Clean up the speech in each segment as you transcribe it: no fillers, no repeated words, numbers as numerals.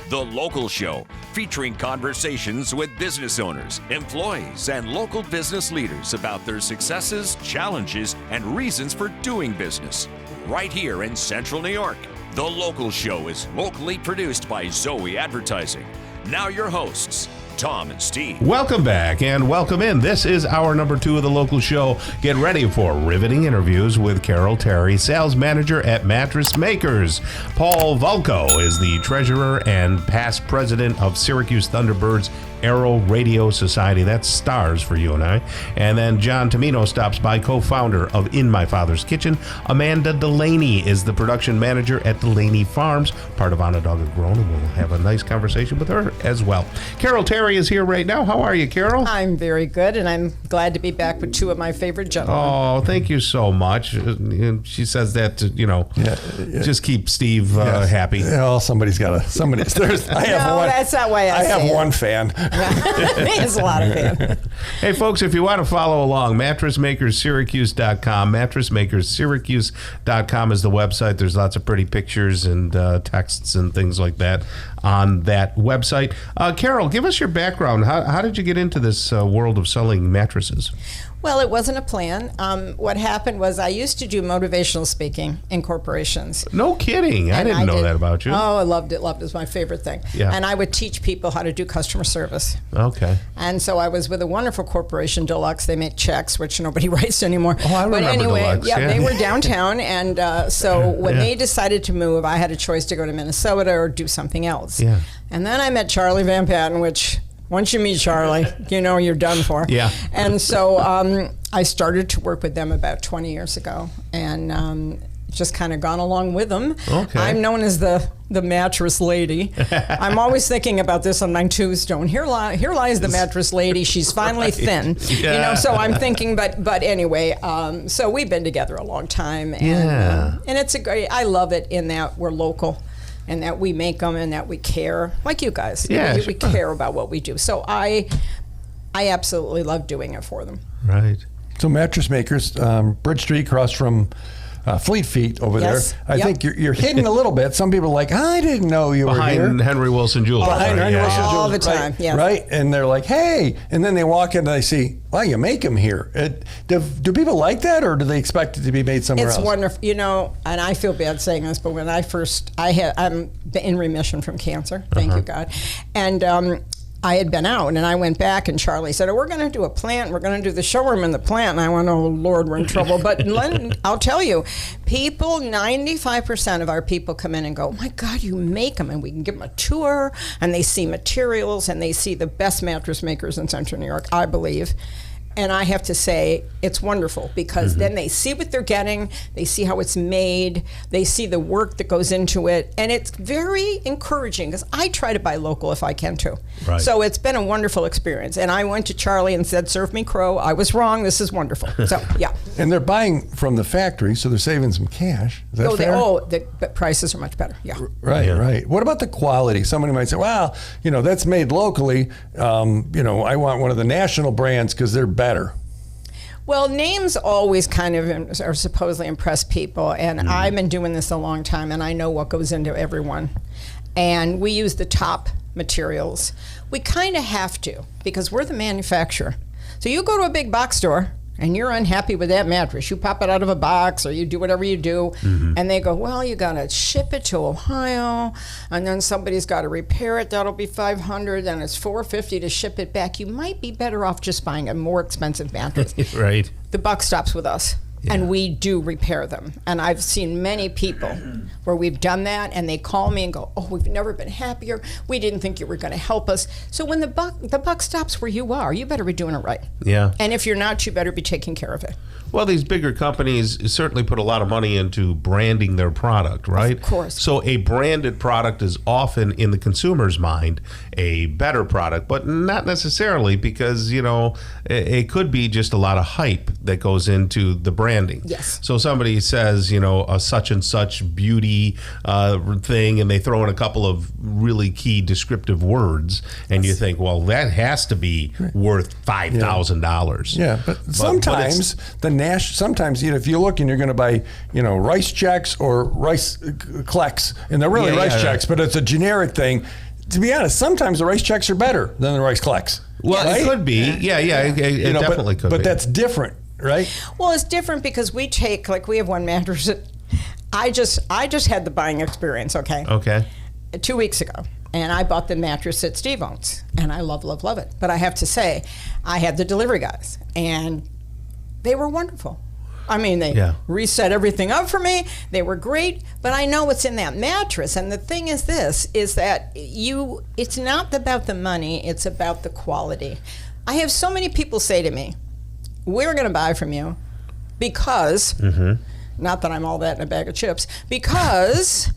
The Local Show, featuring conversations with business owners, employees, and local business leaders about their successes, challenges, and reasons for doing business. Right here in Central New York. The Local Show is locally produced by Zoey Advertising. Now your hosts, Tom and Steve. Welcome back and welcome in. This is hour number 2 of The Local Show. Get ready for riveting interviews with Carol Terry, sales manager at Mattress Makers. Paul Vulko is the treasurer and past president of Syracuse Thunderbirds Aero Radio Society. That's stars for you and I. And then John Tomino stops by, co-founder of In My Father's Kitchen. Amanda Delaney is the production manager at Delaney Farms, part of Onondaga Grown, and we'll have a nice conversation with her as well. Carol Terry is here right now. How are you, Carol? I'm very good, and I'm glad to be back with two of my favorite gentlemen. Oh, thank you so much. She says that to, just keep Steve happy. Well, somebody's got to. That's not why I have one fan. He has a lot of fans. Hey, folks, if you want to follow along, mattressmakerssyracuse.com. Mattressmakerssyracuse.com is the website. There's lots of pretty pictures and texts and things like that on that website. Carol, give us your background. How did you get into this world of selling mattresses? Well, it wasn't a plan. What happened was I used to do motivational speaking in corporations. No kidding. I didn't know that about you. Oh, I loved it. It was my favorite thing. Yeah. And I would teach people how to do customer service. Okay. And so I was with a wonderful corporation, Deluxe. They make checks, which nobody writes anymore. Oh, I remember Deluxe. Yeah, they were downtown. And so when they decided to move, I had a choice to go to Minnesota or do something else. Yeah. And then I met Charlie Van Patten, which... Once you meet Charlie, you know you're done for. Yeah. And so I started to work with them about 20 years ago, and just kind of gone along with them. Okay. I'm known as the mattress lady. I'm always thinking about this on my tombstone. Here lies the mattress lady. She's finally thin. Yeah. So I'm thinking, but anyway, so we've been together a long time, and it's a great. I love it in that we're local. And that we make them, and that we care, like you guys. Yeah, we care about what we do. So I absolutely love doing it for them. Right. So Mattress Makers, Bridge Street, across from Fleet Feet over there. I think you're hidden a little bit. Some people are like, I didn't know you were here. Behind Henry Wilson Jewelers. Behind Henry Wilson Jewelers. All the time, right, right? And they're like, hey. And then they walk in and they see, wow, you make them here. Do people like that, or do they expect it to be made somewhere else? It's wonderful. And I feel bad saying this, but when I'm in remission from cancer, thank you, God. And I had been out, and I went back, and Charlie said, we're going to do a plant. We're going to do the showroom in the plant. And I went, oh, Lord, we're in trouble. But I'll tell you, 95% of our people come in and go, oh, my God, you make them. And we can give them a tour, and they see materials, and they see the best mattress makers in Central New York, I believe. And I have to say, it's wonderful because then they see what they're getting, they see how it's made, they see the work that goes into it, and it's very encouraging because I try to buy local if I can too. Right. So it's been a wonderful experience. And I went to Charlie and said, serve me crow. I was wrong. This is wonderful. So, yeah. And they're buying from the factory, so they're saving some cash. Is that fair? The prices are much better. Yeah. Right, right. What about the quality? Somebody might say, well, that's made locally. I want one of the national brands because they're better. Well, names always kind of are supposedly impress people, and I've been doing this a long time, and I know what goes into everyone. And we use the top materials. We kind of have to because we're the manufacturer. So you go to a big box store, and you're unhappy with that mattress. You pop it out of a box or you do whatever you do, and they go, well, you got to ship it to Ohio, and then somebody's got to repair it. That'll be $500, and it's $450 to ship it back. You might be better off just buying a more expensive mattress. Right. The buck stops with us. And we do repair them. And I've seen many people where we've done that, and they call me and go, oh, we've never been happier. We didn't think you were going to help us. So when the buck stops where you are, you better be doing it right. Yeah. And if you're not, you better be taking care of it. Well, these bigger companies certainly put a lot of money into branding their product, right? Of course. So a branded product is often, in the consumer's mind, a better product, but not necessarily because, it could be just a lot of hype that goes into the branding. Yes. So somebody says, a such and such beauty thing, and they throw in a couple of really key descriptive words, and you think, well, that has to be worth $5,000. Yeah, but sometimes sometimes if you look and you're going to buy, rice checks or rice Klecks, and they're really rice checks, but it's a generic thing. to be honest, sometimes the rice checks are better than the rice collects. Well, right? it could be. Yeah, it definitely could be. But that's different, right? Well, it's different because we take, like, we have one mattress that I just had the buying experience, okay? Okay. 2 weeks ago. And I bought the mattress that Steve owns. And I love it. But I have to say, I had the delivery guys. And they were wonderful. I mean, they reset everything up for me. They were great, but I know what's in that mattress. And the thing is this, is that it's not about the money, it's about the quality. I have so many people say to me, we're going to buy from you because, not that I'm all that in a bag of chips, because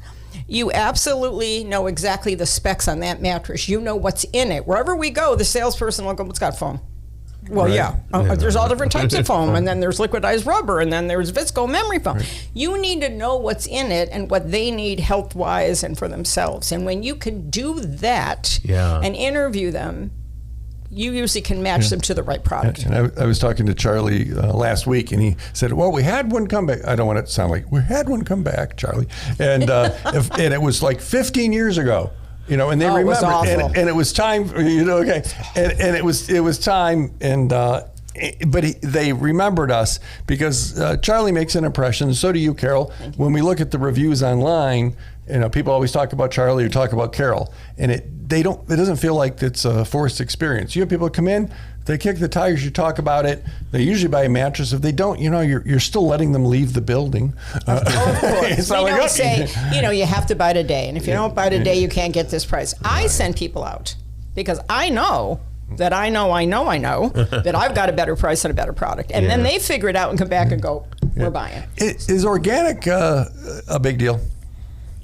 you absolutely know exactly the specs on that mattress. You know what's in it. Wherever we go, the salesperson will go, it's got foam. Well, there's all different types of foam, and then there's liquidized rubber, and then there's visco memory foam. Right. You need to know what's in it and what they need health-wise and for themselves. And when you can do that and interview them, you usually can match them to the right product. And I was talking to Charlie last week, and he said, well, we had one come back. I don't want it to sound like, we had one come back, Charlie. And, and it was like 15 years ago. You know, and they remember, and it was time. You know, okay, and it was time, and but they remembered us because Charlie makes an impression, and so do you, Carol. When we look at the reviews online, you know, people always talk about Charlie or talk about Carol, and it doesn't feel like it's a forced experience. You have people come in, they kick the tires, you talk about it. They usually buy a mattress. If they don't, you know, you're still letting them leave the building. Of course. We don't say, you know, you have to buy today. And if you don't buy today, you can't get this price. I send people out because I know that I know that I've got a better price and a better product. And then they figure it out and come back and go, we're buying. Is organic a big deal?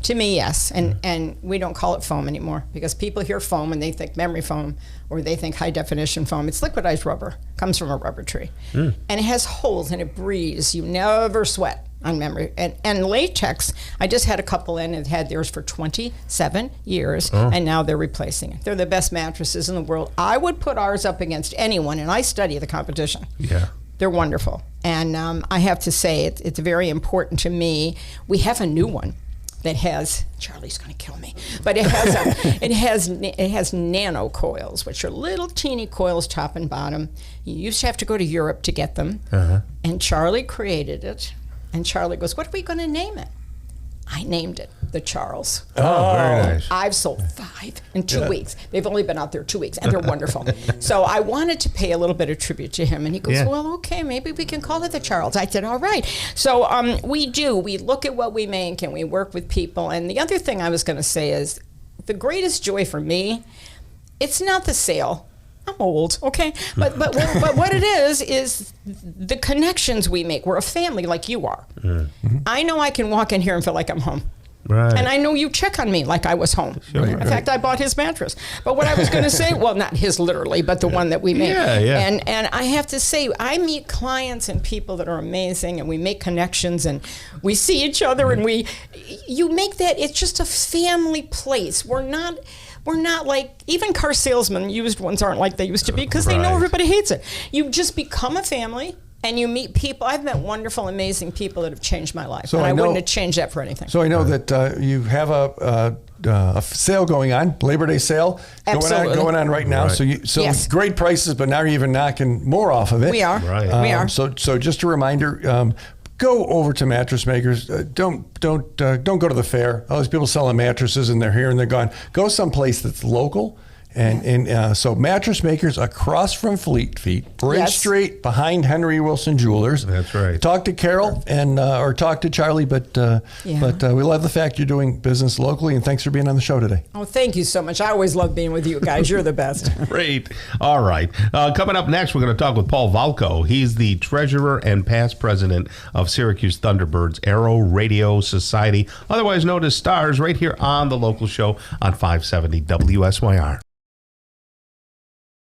To me, yes, and we don't call it foam anymore because people hear foam and they think memory foam or they think high definition foam. It's liquidized rubber, comes from a rubber tree, and it has holes and it breathes. You never sweat on memory. And latex, I just had a couple in and had theirs for 27 years, and now they're replacing it. They're the best mattresses in the world. I would put ours up against anyone, and I study the competition. Yeah. They're wonderful, and I have to say it's very important to me. We have a new one that has, Charlie's going to kill me, but it has nano coils, which are little teeny coils top and bottom. You used to have to go to Europe to get them, and Charlie created it. And Charlie goes, what are we going to name it? I named it the Charles. Oh, very nice. I've sold 5 in 2 weeks. They've only been out there 2 weeks, and they're wonderful. So I wanted to pay a little bit of tribute to him, and he goes, well, okay, maybe we can call it the Charles. I said, all right. So we look at what we make, and we work with people. And the other thing I was going to say is the greatest joy for me, it's not the sale. I'm old, okay? But what it is the connections we make. We're a family like you are. I know I can walk in here and feel like I'm home. Right. And I know you check on me like I was home. Sure. In fact, I bought his mattress. But what I was going to say, well, not his literally, but the one that we made. And I have to say, I meet clients and people that are amazing, and we make connections, and we see each other, and you make that, it's just a family place. We're not like, even car salesmen, used ones aren't like they used to be because they know everybody hates it. You just become a family and you meet people. I've met wonderful, amazing people that have changed my life. So and I wouldn't have changed that for anything. So I know that you have a sale going on, Labor Day sale going on right now. So great prices, but now you're even knocking more off of it. We are. We are. So just a reminder, go over to Mattress Makers. Don't go to the fair. All these people selling mattresses and they're here and they're gone. Go someplace that's local. And so Mattress Makers across from Fleet Feet, Bridge Street, behind Henry Wilson Jewelers. That's right. Talk to Carol and or talk to Charlie, but we love the fact you're doing business locally, and thanks for being on the show today. Oh, thank you so much. I always love being with you guys. You're the best. Great. All right. Coming up next, we're going to talk with Paul Valco. He's the treasurer and past president of Syracuse Thunderbirds Aero Radio Society, otherwise known as STARS, right here on the local show on 570 WSYR.